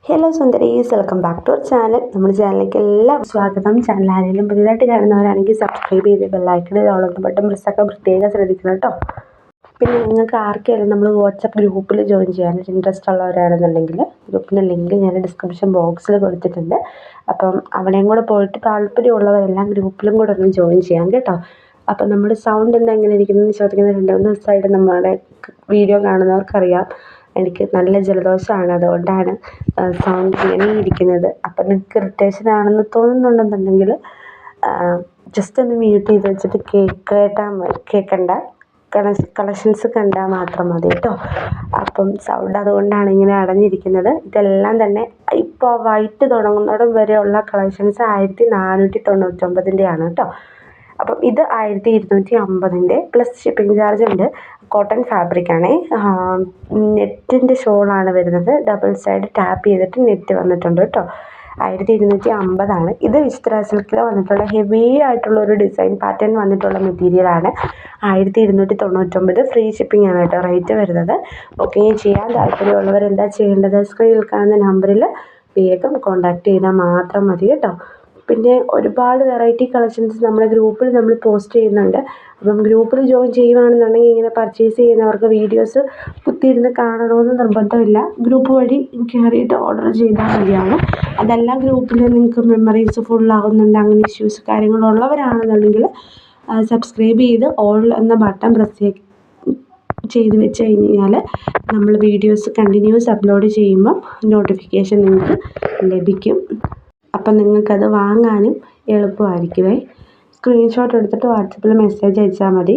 Hello സുന്ദരീസ്, welcome back to our channel. നമ്മുടെ ചാനലിലേക്ക് എല്ലാവർക്കും സ്വാഗതം. ചാനൽ ആരെങ്കിലും പുതിയതായിട്ട് കാണുന്നവരാണെങ്കിൽ സബ്സ്ക്രൈബ് ചെയ്ത് ബെല്ലൈക്കണിൽ ഓൾ ബട്ടൺ പ്രസ്സാക്കാൻ പ്രത്യേകം ശ്രദ്ധിക്കണം കേട്ടോ. പിന്നെ നിങ്ങൾക്ക് ആർക്കെങ്കിലും നമ്മൾ വാട്സപ്പ് ഗ്രൂപ്പിൽ ജോയിൻ ചെയ്യാനായിട്ട് ഇൻട്രസ്റ്റ് ഉള്ളവരാണെന്നുണ്ടെങ്കിൽ ഗ്രൂപ്പിൻ്റെ ലിങ്ക് ഞാൻ ഡിസ്ക്രിപ്ഷൻ ബോക്സിൽ കൊടുത്തിട്ടുണ്ട്. അപ്പം അവിടെയും കൂടെ പോയിട്ട് താല്പര്യമുള്ളവരെല്ലാം ഗ്രൂപ്പിലും കൂടെ ഒന്ന് ജോയിൻ ചെയ്യാം കേട്ടോ. അപ്പം നമ്മുടെ സൗണ്ട് എന്താ എങ്ങനെ ഇരിക്കുന്നതെന്ന് ചോദിക്കുന്നത് 2-3 ദിവസമായിട്ട് നമ്മുടെ വീഡിയോ കാണുന്നവർക്കറിയാം. എനിക്ക് നല്ല ജലദോഷമാണ്, അതുകൊണ്ടാണ് സൗണ്ട് ഇങ്ങനെ ഇരിക്കുന്നത്. അപ്പം നിങ്ങൾക്ക് ഇറിറ്റേഷൻ ആണെന്ന് തോന്നുന്നുണ്ടെന്നുണ്ടെങ്കിൽ ജസ്റ്റ് ഒന്ന് മ്യൂട്ട് ചെയ്ത് വെച്ചിട്ട് കേൾക്കണ്ട, കളക്ഷൻസ് കണ്ടാൽ മാത്രം മതി കേട്ടോ. അപ്പം സൗണ്ട് അതുകൊണ്ടാണ് ഇങ്ങനെ അടഞ്ഞിരിക്കുന്നത്. ഇതെല്ലാം തന്നെ ഇപ്പോൾ വൈറ്റ് തുടങ്ങുന്നിടം വരെയുള്ള കളക്ഷൻസ് 1499 ആണ് കേട്ടോ. അപ്പം ഇത് 1250 പ്ലസ് ഷിപ്പിംഗ് ചാർജ് ഉണ്ട്. കോട്ടൺ ഫാബ്രിക് ആണേ. നെറ്റിൻ്റെ ഷോളാണ് വരുന്നത്. ഡബിൾ സൈഡ് ടാപ്പ് ചെയ്തിട്ട് നെറ്റ് വന്നിട്ടുണ്ട് കേട്ടോ. 1250 ഇത് വിചിത്ര സിൽക്കിൽ വന്നിട്ടുള്ള ഹെവി ആയിട്ടുള്ള ഒരു ഡിസൈൻ പാറ്റേൺ വന്നിട്ടുള്ള മെറ്റീരിയലാണ്. 1299 ഫ്രീ ഷിപ്പിംഗ് ആണ് കേട്ടോ റേറ്റ് വരുന്നത്. ബുക്കിംഗ് ചെയ്യാൻ താല്പര്യമുള്ളവർ എന്താ ചെയ്യേണ്ടത്? സ്ക്രീനിൽ കാണുന്ന നമ്പറിൽ വേഗം കോൺടാക്ട് ചെയ്താൽ മാത്രം മതി കേട്ടോ. പിന്നെ ഒരുപാട് വെറൈറ്റി കളക്ഷൻസ് നമ്മുടെ ഗ്രൂപ്പിൽ നമ്മൾ പോസ്റ്റ് ചെയ്യുന്നുണ്ട്. അപ്പം ഗ്രൂപ്പിൽ ജോയിൻ ചെയ്യുകയാണെന്നുണ്ടെങ്കിൽ ഇങ്ങനെ പർച്ചേസ് ചെയ്യുന്നവർക്ക് വീഡിയോസ് കുത്തിയിരുന്ന് കാണണമെന്ന് നിർബന്ധമില്ല. ഗ്രൂപ്പ് വഴി കയറിയിട്ട് ഓർഡർ ചെയ്താൽ മതിയാവും. അതല്ല ഗ്രൂപ്പിൽ നിങ്ങൾക്ക് മെമ്മറീസ് ഫുള്ളാകുന്നുണ്ട്, അങ്ങനെ ഇഷ്യൂസ് കാര്യങ്ങളുള്ളവരാണെന്നുണ്ടെങ്കിൽ സബ്സ്ക്രൈബ് ചെയ്ത് ഓൾ എന്ന ബട്ടൺ പ്രസ് ചെയ്ത് വെച്ച് കഴിഞ്ഞാൽ നമ്മൾ വീഡിയോസ് കണ്ടിന്യൂസ് അപ്ലോഡ് ചെയ്യുമ്പം നോട്ടിഫിക്കേഷൻ നിങ്ങൾക്ക് ലഭിക്കും. അപ്പം നിങ്ങൾക്കത് വാങ്ങാനും എളുപ്പമായിരിക്കുമേ. സ്ക്രീൻഷോട്ട് എടുത്തിട്ട് വാട്സപ്പിൽ മെസ്സേജ് അയച്ചാൽ മതി.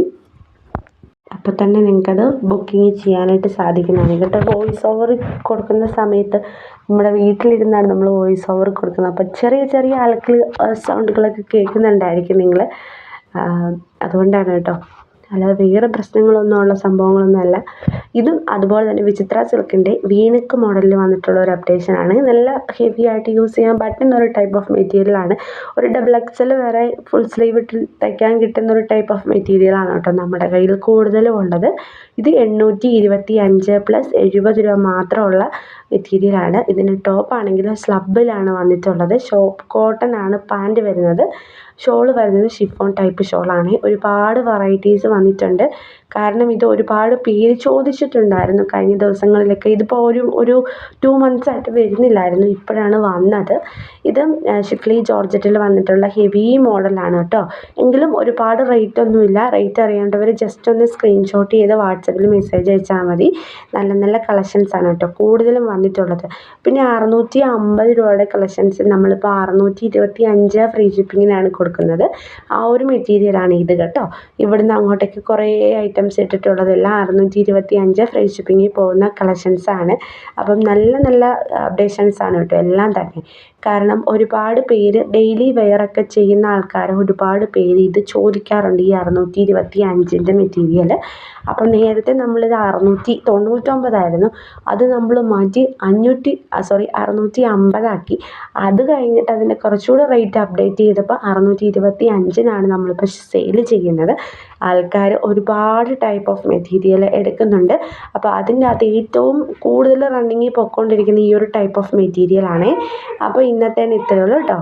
അപ്പോൾ തന്നെ നിങ്ങൾക്കത് ബുക്കിംഗ് ചെയ്യാനായിട്ട് സാധിക്കുന്നതാണ് കേട്ടോ. വോയിസ് ഓവർ കൊടുക്കുന്ന സമയത്ത് നമ്മുടെ വീട്ടിലിരുന്നാണ് നമ്മൾ വോയിസ് ഓവർ കൊടുക്കുന്നത്. അപ്പോൾ ചെറിയ ചെറിയ സൗണ്ടുകളൊക്കെ കേൾക്കുന്നുണ്ടായിരിക്കും നിങ്ങൾ. അതുകൊണ്ടാണ് കേട്ടോ, അല്ലാതെ വേറെ പ്രശ്നങ്ങളൊന്നും ഉള്ള സംഭവങ്ങളൊന്നുമല്ല. ഇതും അതുപോലെ തന്നെ വിചിത്ര സിൽക്കിൻ്റെ വീനക്ക് മോഡലിൽ വന്നിട്ടുള്ള ഒരു അപ്ഡേഷനാണ്. നല്ല ഹെവി ആയിട്ട് യൂസ് ചെയ്യാൻ പറ്റുന്ന ഒരു ടൈപ്പ് ഓഫ് മെറ്റീരിയലാണ്. ഒരു XXL വരെ ഫുൾ സ്ലീവ് ഇട്ട് തയ്ക്കാൻ കിട്ടുന്ന ഒരു ടൈപ്പ് ഓഫ് മെറ്റീരിയലാണ് കേട്ടോ നമ്മുടെ കയ്യിൽ കൂടുതലും ഉള്ളത്. ഇത് 825 പ്ലസ് 70 രൂപ മാത്രമുള്ള മെറ്റീരിയലാണ്. ഇതിന് ടോപ്പാണെങ്കിൽ സ്ലബിലാണ് വന്നിട്ടുള്ളത്. കോട്ടൺ ആണ് പാൻറ് വരുന്നത്. ഷോൾ വരുന്നത് ഷിഫോൺ ടൈപ്പ് ഷോളാണ്. ഒരുപാട് വെറൈറ്റീസ് വന്നിട്ടുണ്ട്. കാരണം ഇത് ഒരുപാട് പേര് ചോദിച്ചിട്ടുണ്ടായിരുന്നു കഴിഞ്ഞ ദിവസങ്ങളിലൊക്കെ. ഇതിപ്പോൾ ഒരു 2 months ആയിട്ട് വരുന്നില്ലായിരുന്നു, ഇപ്പോഴാണ് വന്നത്. ഇത് ഷിഫ്ലി ജോർജറ്റിൽ വന്നിട്ടുള്ള ഹെവി മോഡലാണ് കേട്ടോ. എങ്കിലും ഒരുപാട് റേറ്റ് ഒന്നുമില്ല. റേറ്റ് അറിയേണ്ടവർ ജസ്റ്റ് ഒന്ന് സ്ക്രീൻഷോട്ട് ചെയ്ത് വാട്സപ്പിൽ മെസ്സേജ് അയച്ചാൽ മതി. നല്ല നല്ല കളക്ഷൻസ് ആണ് കേട്ടോ കൂടുതലും വന്നിട്ടുള്ളത്. പിന്നെ 650 രൂപയുടെ കളക്ഷൻസ് നമ്മളിപ്പോൾ 625 ഫ്രീ ഷിപ്പിങ്ങിനാണ് കൊടുക്കുന്നത്. ആ ഒരു മെറ്റീരിയലാണ് ഇത് കേട്ടോ. ഇവിടുന്ന് അങ്ങോട്ടേക്ക് കുറേ ഐറ്റംസ് ഇട്ടിട്ടുള്ളതെല്ലാം 625 ഫ്രീ ഷിപ്പിങ്ങിൽ പോകുന്ന കളക്ഷൻസാണ്. അപ്പം നല്ല നല്ല അപ്ഡേഷൻസ് ആണ് കേട്ടോ എല്ലാം തന്നെ. കാരണം ഒരുപാട് പേര് ഡെയിലി വെയറൊക്കെ ചെയ്യുന്ന ആൾക്കാർ ഒരുപാട് പേര് ഇത് ചോദിക്കാറുണ്ട്, ഈ 625 മെറ്റീരിയൽ. അപ്പം നേരത്തെ നമ്മളിത് 699 ആയിരുന്നു. അത് നമ്മൾ മാറ്റി 650 ആക്കി. അത് കഴിഞ്ഞിട്ട് അതിൻ്റെ കുറച്ചുകൂടെ റേറ്റ് അപ്ഡേറ്റ് ചെയ്തപ്പോൾ 625 നമ്മളിപ്പോൾ സെയിൽ ചെയ്യുന്നത്. ആൾക്കാർ ഒരുപാട് ടൈപ്പ് ഓഫ് മെറ്റീരിയൽ എടുക്കുന്നുണ്ട്. അപ്പോൾ അതിൻ്റെ അകത്ത് ഏറ്റവും കൂടുതൽ റണ്ണിങ്ങിൽ പൊയ്ക്കൊണ്ടിരിക്കുന്ന ഈ ഒരു ടൈപ്പ് ഓഫ് മെറ്റീരിയലാണ്. അപ്പോൾ ഇന്നത്തേന് ഇത്രയേ ഉള്ളൂ കേട്ടോ.